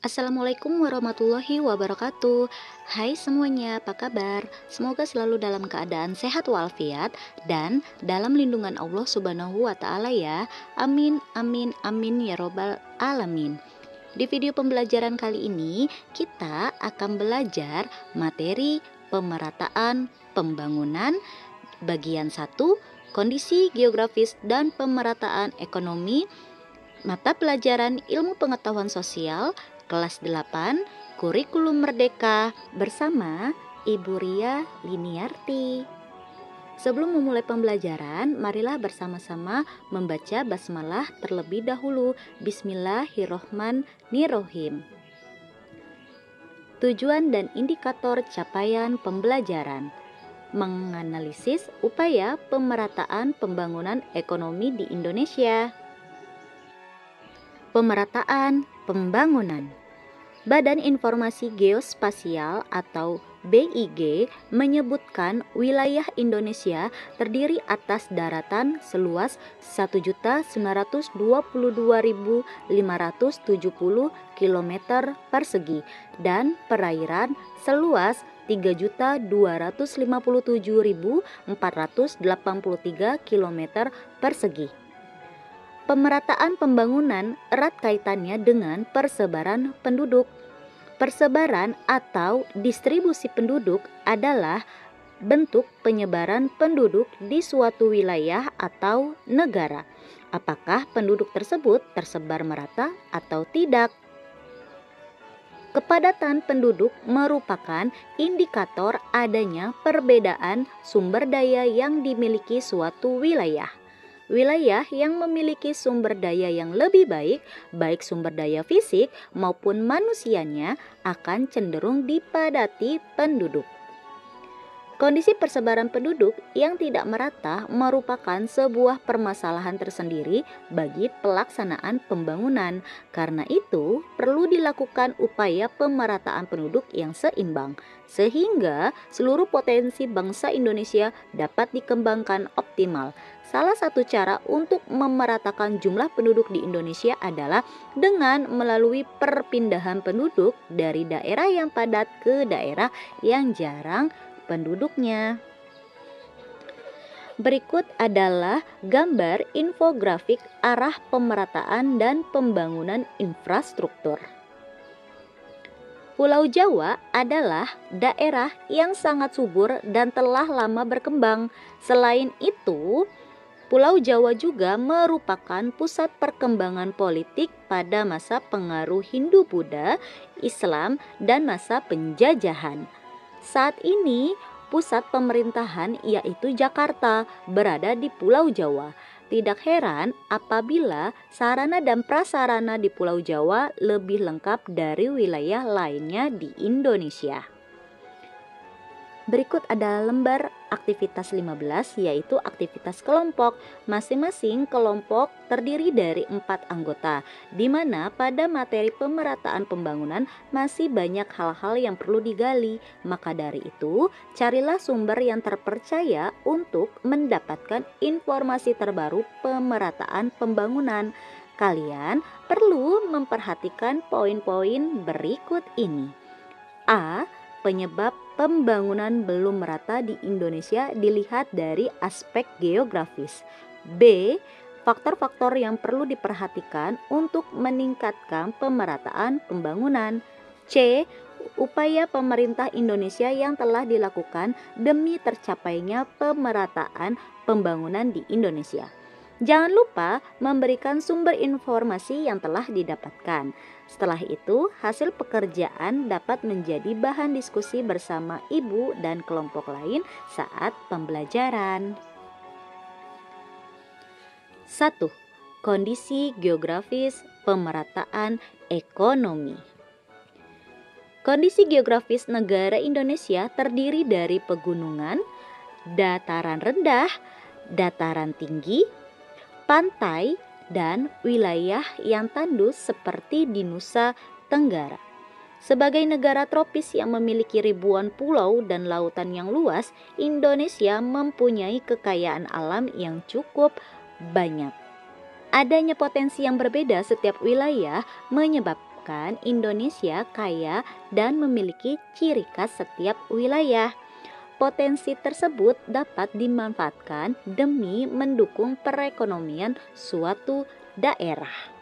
Assalamualaikum warahmatullahi wabarakatuh. Hai semuanya, apa kabar? Semoga selalu dalam keadaan sehat walafiat dan dalam lindungan Allah Subhanahu wa Ta'ala ya. Amin, amin, amin ya Robbal 'Alamin. Di video pembelajaran kali ini, kita akan belajar materi pemerataan pembangunan bagian 1, kondisi geografis dan pemerataan ekonomi, mata pelajaran ilmu pengetahuan sosial kelas 8, Kurikulum Merdeka bersama Ibu Ria Liniarti. Sebelum memulai pembelajaran, marilah bersama-sama membaca basmalah terlebih dahulu. Bismillahirrohmanirrohim. Tujuan dan indikator capaian pembelajaran: menganalisis upaya pemerataan pembangunan ekonomi di Indonesia. Pemerataan pembangunan. Badan Informasi Geospasial atau BIG menyebutkan wilayah Indonesia terdiri atas daratan seluas 1.922.570 km persegi dan perairan seluas 3.257.483 km persegi. Pemerataan pembangunan erat kaitannya dengan persebaran penduduk. Persebaran atau distribusi penduduk adalah bentuk penyebaran penduduk di suatu wilayah atau negara. Apakah penduduk tersebut tersebar merata atau tidak? Kepadatan penduduk merupakan indikator adanya perbedaan sumber daya yang dimiliki suatu wilayah. Wilayah yang memiliki sumber daya yang lebih baik, baik sumber daya fisik maupun manusianya, akan cenderung dipadati penduduk. Kondisi persebaran penduduk yang tidak merata merupakan sebuah permasalahan tersendiri bagi pelaksanaan pembangunan. Karena itu, perlu dilakukan upaya pemerataan penduduk yang seimbang, sehingga seluruh potensi bangsa Indonesia dapat dikembangkan optimal. Salah satu cara untuk memeratakan jumlah penduduk di Indonesia adalah dengan melalui perpindahan penduduk dari daerah yang padat ke daerah yang jarang penduduknya. Berikut adalah gambar infografik arah pemerataan dan pembangunan infrastruktur. Pulau Jawa adalah daerah yang sangat subur dan telah lama berkembang. Selain itu, Pulau Jawa juga merupakan pusat perkembangan politik pada masa pengaruh Hindu-Buddha, Islam, dan masa penjajahan. Saat ini, pusat pemerintahan yaitu Jakarta berada di Pulau Jawa. Tidak heran apabila sarana dan prasarana di Pulau Jawa lebih lengkap dari wilayah lainnya di Indonesia. Berikut ada lembar aktivitas 15, yaitu aktivitas kelompok. Masing-masing kelompok terdiri dari 4 anggota, di mana pada materi pemerataan pembangunan masih banyak hal-hal yang perlu digali. Maka dari itu, carilah sumber yang terpercaya untuk mendapatkan informasi terbaru pemerataan pembangunan. Kalian perlu memperhatikan poin-poin berikut ini. A. Penyebab pembangunan belum merata di Indonesia dilihat dari aspek geografis. B. Faktor-faktor yang perlu diperhatikan untuk meningkatkan pemerataan pembangunan. C. Upaya pemerintah Indonesia yang telah dilakukan demi tercapainya pemerataan pembangunan di Indonesia. Jangan lupa memberikan sumber informasi yang telah didapatkan. Setelah itu, hasil pekerjaan dapat menjadi bahan diskusi bersama ibu dan kelompok lain saat pembelajaran. 1. Kondisi geografis pemerataan ekonomi. Kondisi geografis negara Indonesia terdiri dari pegunungan, dataran rendah, dataran tinggi, pantai, dan wilayah yang tandus seperti di Nusa Tenggara. Sebagai negara tropis yang memiliki ribuan pulau dan lautan yang luas, Indonesia mempunyai kekayaan alam yang cukup banyak. Adanya potensi yang berbeda setiap wilayah menyebabkan Indonesia kaya dan memiliki ciri khas setiap wilayah. Potensi tersebut dapat dimanfaatkan demi mendukung perekonomian suatu daerah.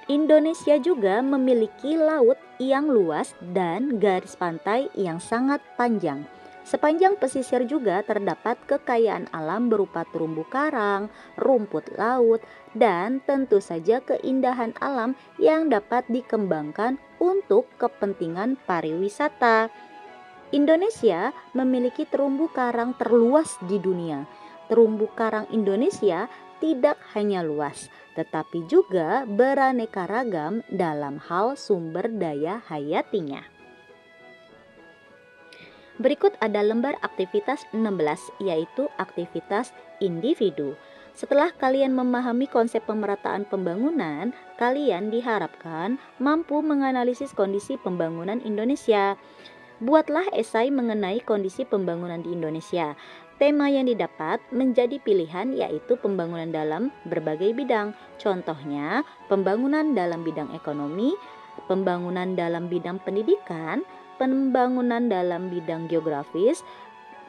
Indonesia juga memiliki laut yang luas dan garis pantai yang sangat panjang. Sepanjang pesisir juga terdapat kekayaan alam berupa terumbu karang, rumput laut, dan tentu saja keindahan alam yang dapat dikembangkan untuk kepentingan pariwisata. Indonesia memiliki terumbu karang terluas di dunia. Terumbu karang Indonesia tidak hanya luas, tetapi juga beraneka ragam dalam hal sumber daya hayatinya. Berikut ada lembar aktivitas 16, yaitu aktivitas individu. Setelah kalian memahami konsep pemerataan pembangunan, kalian diharapkan mampu menganalisis kondisi pembangunan Indonesia. Buatlah esai mengenai kondisi pembangunan di Indonesia. Tema yang didapat menjadi pilihan yaitu pembangunan dalam berbagai bidang. Contohnya, pembangunan dalam bidang ekonomi, pembangunan dalam bidang pendidikan, pembangunan dalam bidang geografis,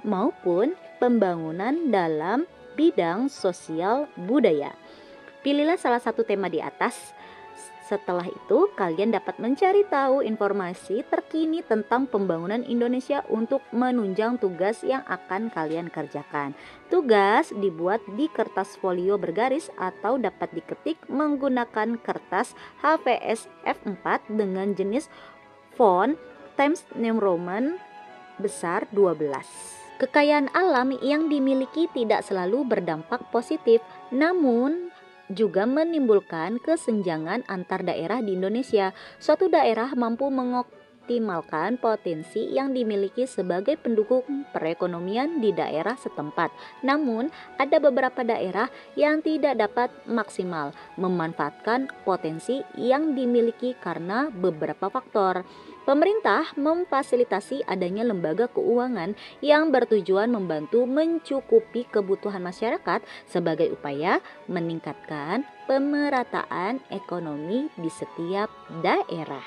maupun pembangunan dalam bidang sosial budaya. Pilihlah salah satu tema di atas. Setelah itu, kalian dapat mencari tahu informasi terkini tentang pembangunan Indonesia untuk menunjang tugas yang akan kalian kerjakan. Tugas dibuat di kertas folio bergaris atau dapat diketik menggunakan kertas HVS F4 dengan jenis font Times New Roman besar 12. Kekayaan alam yang dimiliki tidak selalu berdampak positif, namun juga menimbulkan kesenjangan antar daerah di Indonesia. Suatu daerah mampu mengoptimalkan potensi yang dimiliki sebagai pendukung perekonomian di daerah setempat. Namun, ada beberapa daerah yang tidak dapat maksimal memanfaatkan potensi yang dimiliki karena beberapa faktor. Pemerintah memfasilitasi adanya lembaga keuangan yang bertujuan membantu mencukupi kebutuhan masyarakat sebagai upaya meningkatkan pemerataan ekonomi di setiap daerah.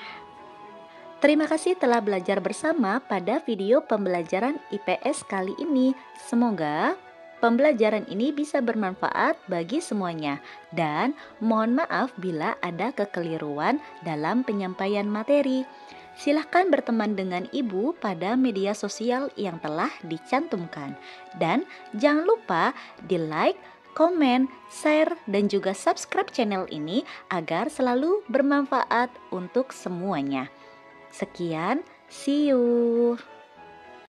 Terima kasih telah belajar bersama pada video pembelajaran IPS kali ini. Semoga pembelajaran ini bisa bermanfaat bagi semuanya, dan mohon maaf bila ada kekeliruan dalam penyampaian materi. Silahkan berteman dengan ibu pada media sosial yang telah dicantumkan. Dan jangan lupa di like, komen, share, dan juga subscribe channel ini agar selalu bermanfaat untuk semuanya. Sekian, see you.